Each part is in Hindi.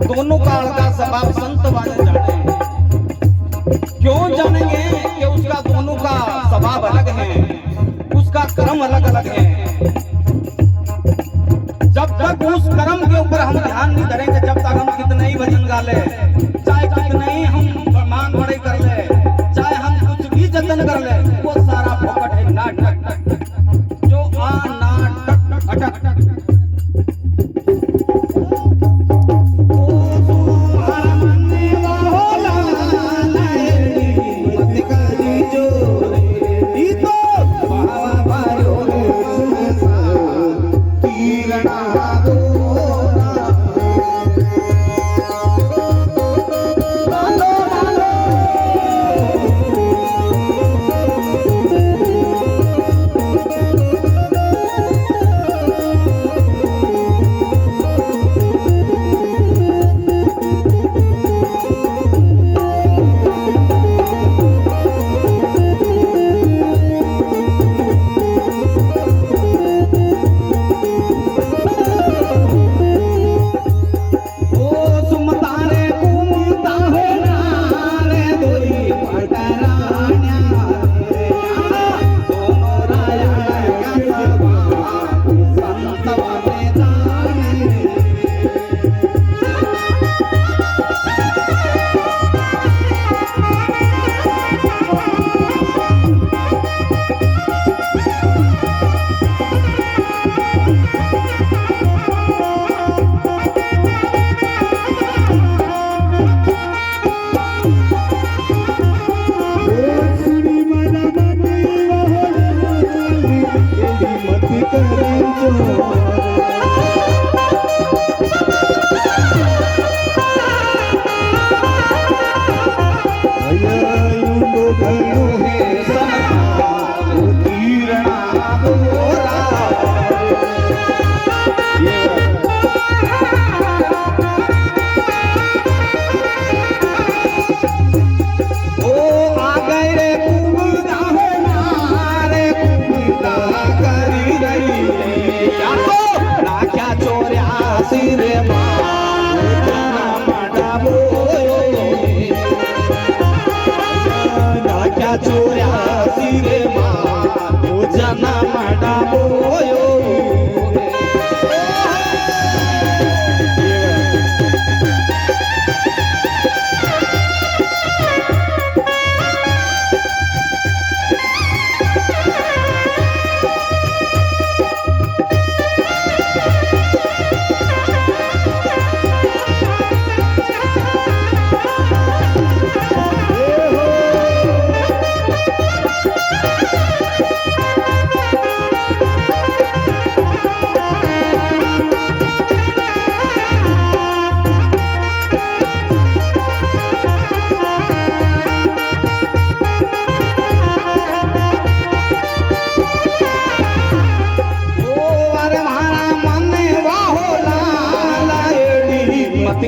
दोनों काल का स्वभाव संत वाले जाने। क्यों जानेंगे कि उसका दोनों का स्वभाव अलग है, उसका कर्म अलग अलग है। जब तक उस कर्म के ऊपर हम ध्यान नहीं धरेंगे, जब तक हम कितने ही भजन गा ले, चाहे कितने ही हम मान बड़े कर ले, चाहे हम कुछ भी जतन कर ले, वो सारा फोकट है नाटक जो नाटक अटक।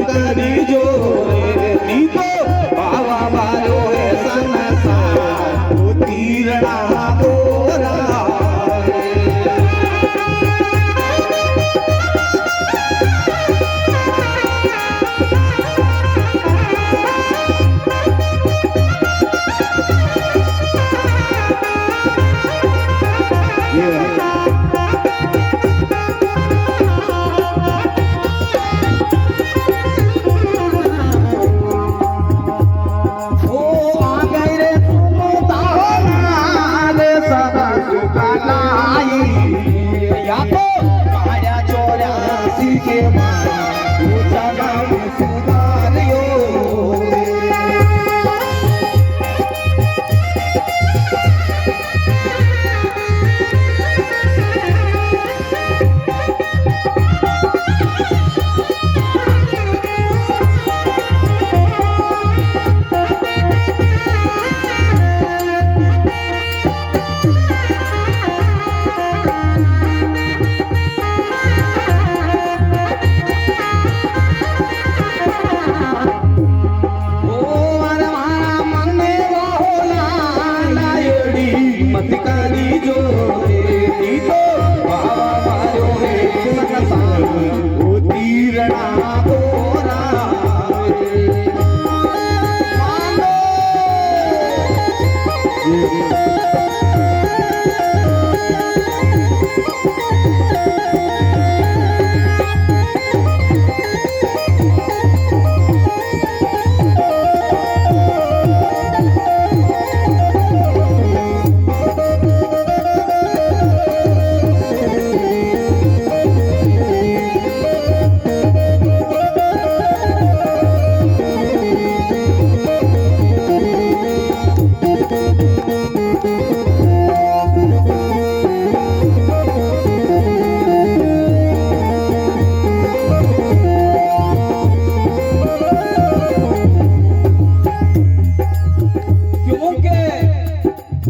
करी जो रे नी तो बाबा बालो है संसार।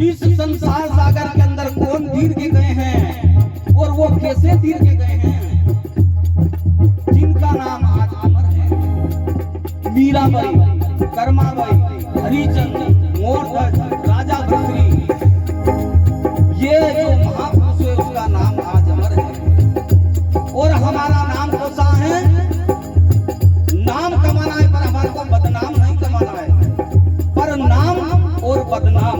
इस संसार सागर के अंदर कौन तीर के गए हैं और वो कैसे तीर के गए हैं, जिनका नाम आज अमर है। मीराबाई, कर्माबाई, हरिचंद, मोरध्वज, राजा भद्री, ये जो महापुरुष है उसका नाम आज अमर है। और हमारा नाम कौसा है, नाम कमाना है पर हमारे को बदनाम नहीं कमाना है। पर नाम और बदनाम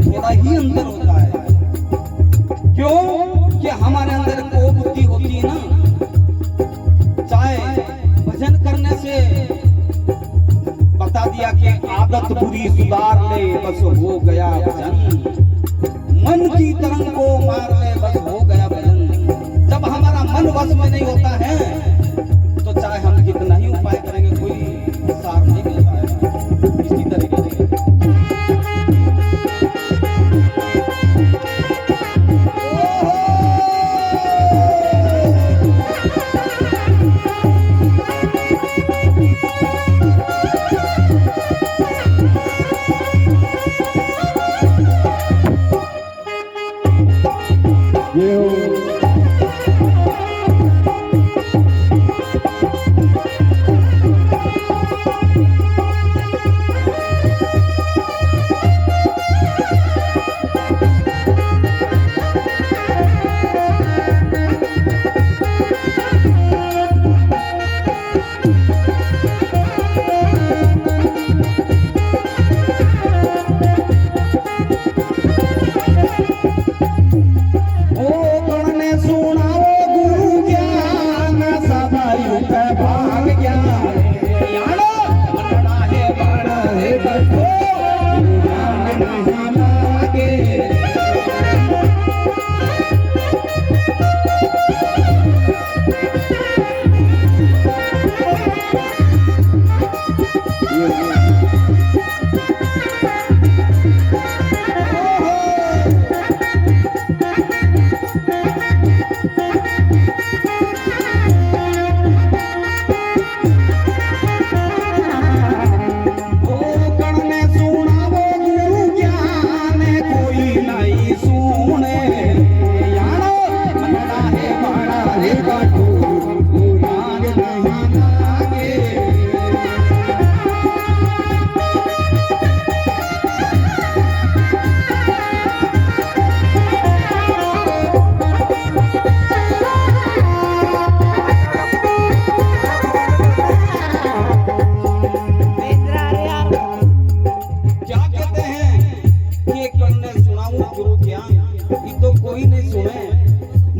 थोड़ा ही अंतर होता है। क्यों कि हमारे अंदर को बुद्धि होती है ना। चाहे भजन करने से बता दिया कि आदत बुरी सुधार ले बस हो गया भजन, मन की तरंग को मार ले बस हो गया भजन। जब हमारा मन वश में नहीं होता है तो चाहे हम कितना ही उपाय करेंगे कोई सार नहीं मिल पाएगा। इसी तरीके से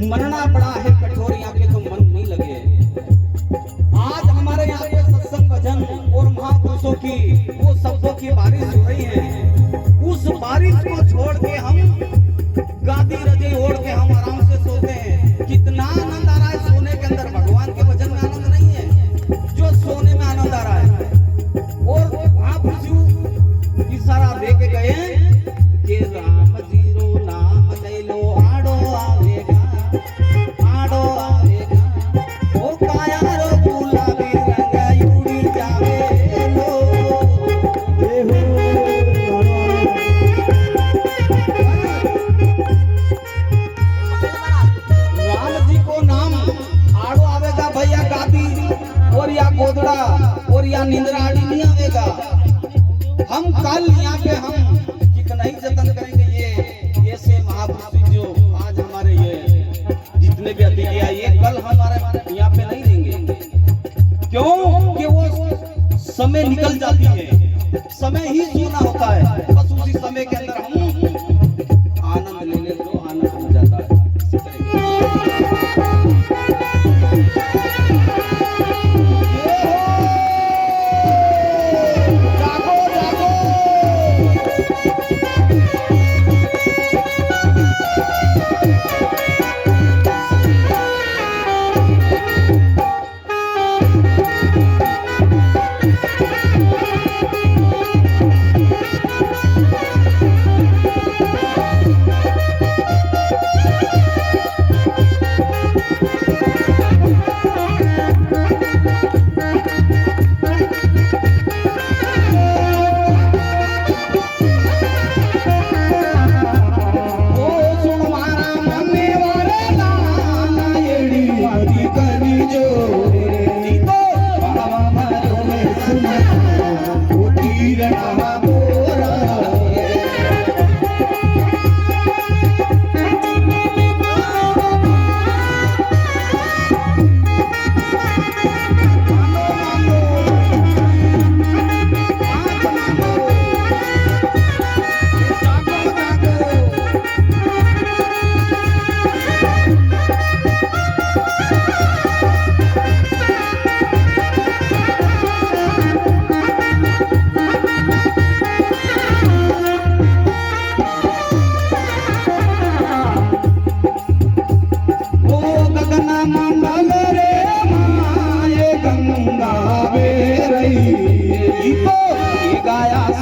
मरना पड़ा है कठोर, यहाँ पे तो मन नहीं लगे। आज हमारे यहाँ पे सत्संग भजन और महापुरुषों की वो शब्दों की बारिश हो रही है। उस बारिश को छोड़ के हम गादी रजे ओढ़ के हम आराम से सोते हैं। कितना आनंद आ रहा है सोने के अंदर। भगवान के भजन में आनंद नहीं है जो सोने में आनंद आ रहा है। और महापुरुष इशारा दे के गए कि राम जी रो नाम ले लो आड़ो आवेगा, आड़ो आवेगा, ओ काया रो गुलाबी रंग उड़ी जावे लो। राम जी को नाम आड़ो आवेगा भैया, गादी और या गोदड़ा और या निंद्राड़ी नहीं आवेगा। हम कल यहाँ पे हम कितना ही जतन करेंगे ये ऐसे महापुरुष जो आज हमारे ये जितने भी अतिथि आए ये कल हमारे यहाँ पे नहीं देंगे। क्यों कि वो समय निकल जाती है, समय ही सोना होता है। बस उसी समय के अंदर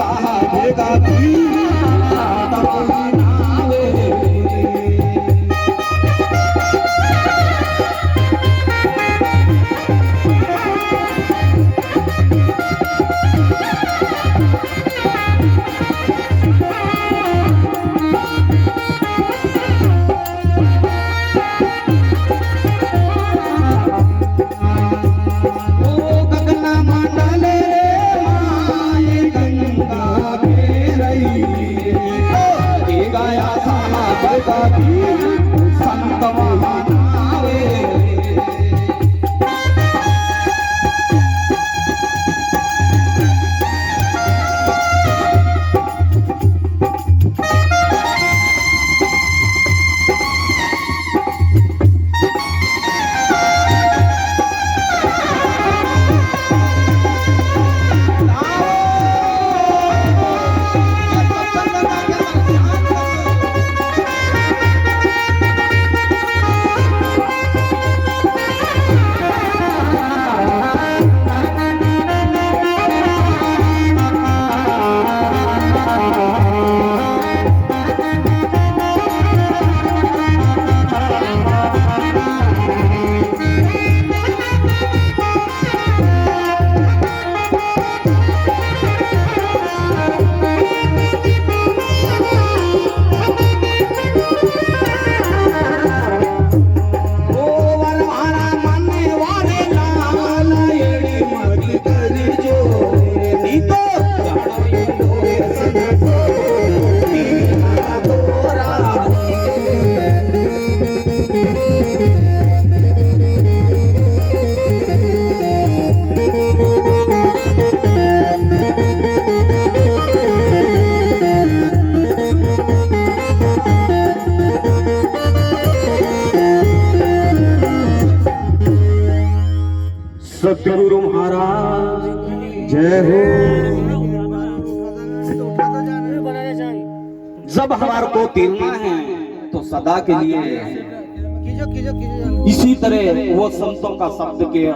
साहेगा की तब नावे संत महानावे सतगुरु महाराज जय हो। जब हमारे को तीरना है तो सदा के लिए इसी तरह वो संतों का शब्द के